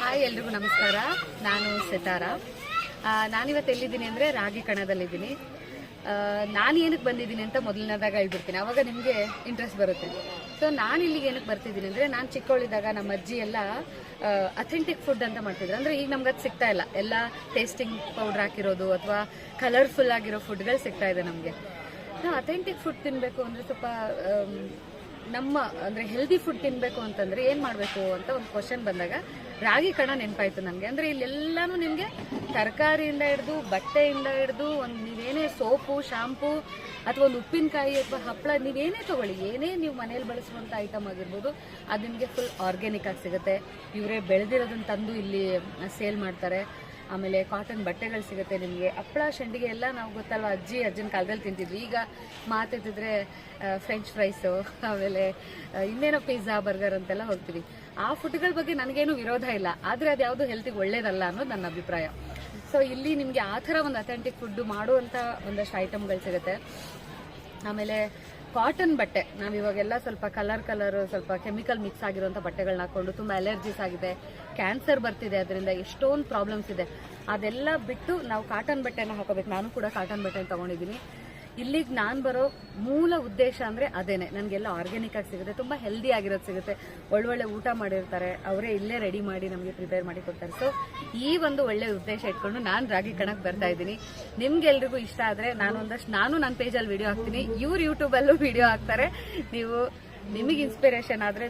Hi ಎಲ್ರಿಗೂ ನಮಸ್ಕಾರ. ನಾನು ಸಿತಾರಾ. ನಾನಿವತ್ತು ಎಲ್ಲಿದ್ದೀನಿ ಅಂದರೆ ರಾಗಿ ಕಣದಲ್ಲಿದ್ದೀನಿ. ನಾನು ಏನಕ್ಕೆ ಬಂದಿದ್ದೀನಿ ಅಂತ ಮೊದಲನೇದಾಗ ಹೇಳ್ಬಿಡ್ತೀನಿ, ಅವಾಗ ನಿಮಗೆ ಇಂಟ್ರೆಸ್ಟ್ ಬರುತ್ತೆ. ಸೊ ನಾನು ಇಲ್ಲಿಗೆ ಏನಕ್ಕೆ ಬರ್ತಿದ್ದೀನಿ ಅಂದರೆ, ನಾನು ಚಿಕ್ಕವಳಿದ್ದಾಗ ನಮ್ಮ ಅಜ್ಜಿ ಎಲ್ಲ ಅಥೆಂಟಿಕ್ ಫುಡ್ ಅಂತ ಮಾಡ್ತಿದ್ರು. ಅಂದರೆ ಈಗ ನಮ್ಗೆ ಅದು ಸಿಗ್ತಾ ಇಲ್ಲ, ಎಲ್ಲ ಟೇಸ್ಟಿಂಗ್ ಪೌಡ್ರ್ ಹಾಕಿರೋದು ಅಥವಾ ಕಲರ್ಫುಲ್ ಆಗಿರೋ ಫುಡ್ಗಳು ಸಿಗ್ತಾ ಇದೆ ನಮಗೆ. ಅಥೆಂಟಿಕ್ ಫುಡ್ ತಿನ್ನಬೇಕು ಅಂದರೆ ಸ್ವಲ್ಪ ನಮ್ಮ ಅಂದರೆ ಹೆಲ್ದಿ ಫುಡ್ ತಿನ್ನಬೇಕು ಅಂತಂದರೆ ಏನು ಮಾಡಬೇಕು ಅಂತ ಒಂದು ಕ್ವಶನ್ ಬಂದಾಗ ರಾಗಿ ಕಣ ನೆನಪಾಯ್ತು ನನಗೆ. ಅಂದರೆ ಇಲ್ಲೆಲ್ಲನೂ ನಿಮಗೆ ತರಕಾರಿಯಿಂದ ಹಿಡಿದು ಬಟ್ಟೆಯಿಂದ ಹಿಡಿದು ಒಂದು ನೀವೇನೇ ಸೋಪು ಶಾಂಪೂ ಅಥವಾ ಒಂದು ಉಪ್ಪಿನಕಾಯಿ ಅಥವಾ ಹಪ್ಪಳ ನೀವೇನೇ ತೊಗೊಳ್ಳಿ, ಏನೇ ನೀವು ಮನೇಲಿ ಬಳಸುವಂಥ ಐಟಮ್ ಆಗಿರ್ಬೋದು, ಅದು ನಿಮಗೆ ಫುಲ್ ಆರ್ಗ್ಯಾನಿಕ್ ಆಗಿ ಸಿಗುತ್ತೆ. ಇವರೇ ಬೆಳೆದಿರೋದನ್ನು ತಂದು ಇಲ್ಲಿ ಸೇಲ್ ಮಾಡ್ತಾರೆ. ಆಮೇಲೆ ಕಾಟನ್ ಬಟ್ಟೆಗಳು ಸಿಗುತ್ತೆ ನಿಮಗೆ. ಹಪ್ಪಳ ಶಂಡಿಗೆ ಎಲ್ಲ ನಾವು ಗೊತ್ತಲ್ವ, ಅಜ್ಜನ ಕಾಲದಲ್ಲಿ ತಿಂತಿದ್ವಿ. ಈಗ ಮಾತೆತ್ತಿದ್ರೆ ಫ್ರೆಂಚ್ ಫ್ರೈಸು, ಆಮೇಲೆ ಇನ್ನೇನೋ ಪಿಜ್ಜಾ ಬರ್ಗರ್ ಅಂತೆಲ್ಲ ಹೋಗ್ತೀವಿ. ಆ ಫುಡ್ಗಳ ಬಗ್ಗೆ ನನಗೇನು ವಿರೋಧ ಇಲ್ಲ, ಆದರೆ ಅದು ಯಾವುದು ಹೆಲ್ತಿಗೆ ಒಳ್ಳೇದಲ್ಲ ಅನ್ನೋದು ನನ್ನ ಅಭಿಪ್ರಾಯ. ಸೊ ಇಲ್ಲಿ ನಿಮಗೆ ಆ ಥರ ಒಂದು ಅಥೆಂಟಿಕ್ ಫುಡ್ಡು ಮಾಡುವಂಥ ಒಂದಷ್ಟು ಐಟಮ್ಗಳು ಸಿಗುತ್ತೆ. ಆಮೇಲೆ ಕಾಟನ್ ಬಟ್ಟೆ, ನಾವಿವಾಗೆಲ್ಲ ಸ್ವಲ್ಪ ಕಲರ್ ಸ್ವಲ್ಪ ಕೆಮಿಕಲ್ ಮಿಕ್ಸ್ ಆಗಿರುವಂಥ ಬಟ್ಟೆಗಳನ್ನ ಹಾಕೊಂಡು ತುಂಬ ಅಲರ್ಜೀಸ್ ಆಗಿದೆ, ಕ್ಯಾನ್ಸರ್ ಬರ್ತಿದೆ, ಅದರಿಂದ ಎಷ್ಟೊಂದು ಪ್ರಾಬ್ಲಮ್ಸ್ ಇದೆ. ಅದೆಲ್ಲ ಬಿಟ್ಟು ನಾವು ಕಾಟನ್ ಬಟ್ಟೆನ ಹಾಕೋಬೇಕು. ನಾನು ಕೂಡ ಕಾಟನ್ ಬಟ್ಟೆನ ತೊಗೊಂಡಿದ್ದೀನಿ. ಇಲ್ಲಿಗೆ ನಾನು ಬರೋ ಮೂಲ ಉದ್ದೇಶ ಅಂದರೆ ಅದೇನೆ, ನನಗೆಲ್ಲ ಆರ್ಗ್ಯಾನಿಕ್ ಆಗಿ ಸಿಗುತ್ತೆ, ತುಂಬ ಹೆಲ್ದಿ ಆಗಿರೋದು ಸಿಗುತ್ತೆ, ಒಳ್ಳೊಳ್ಳೆ ಊಟ ಮಾಡಿರ್ತಾರೆ, ಅವರೇ ಇಲ್ಲೇ ರೆಡಿ ಮಾಡಿ ನಮಗೆ ಪ್ರಿಪೇರ್ ಮಾಡಿ ಕೊಡ್ತಾರೆ. ಸೊ ಈ ಒಂದು ಒಳ್ಳೆ ಉದ್ದೇಶ ಇಟ್ಕೊಂಡು ನಾನು ರಾಗಿ ಕಣಕ್ಕೆ ಬರ್ತಾ ಇದ್ದೀನಿ. ನಿಮ್ಗೆಲ್ರಿಗೂ ಇಷ್ಟ ಆದರೆ ನಾನು ನನ್ನ ಪೇಜಲ್ಲಿ ವಿಡಿಯೋ ಹಾಕ್ತೀನಿ, ಇವ್ರು ಯೂಟ್ಯೂಬಲ್ಲೂ ವಿಡಿಯೋ ಹಾಕ್ತಾರೆ. ನಿಮಗೆ ಇನ್ಸ್ಪಿರೇಷನ್ ಆದರೆ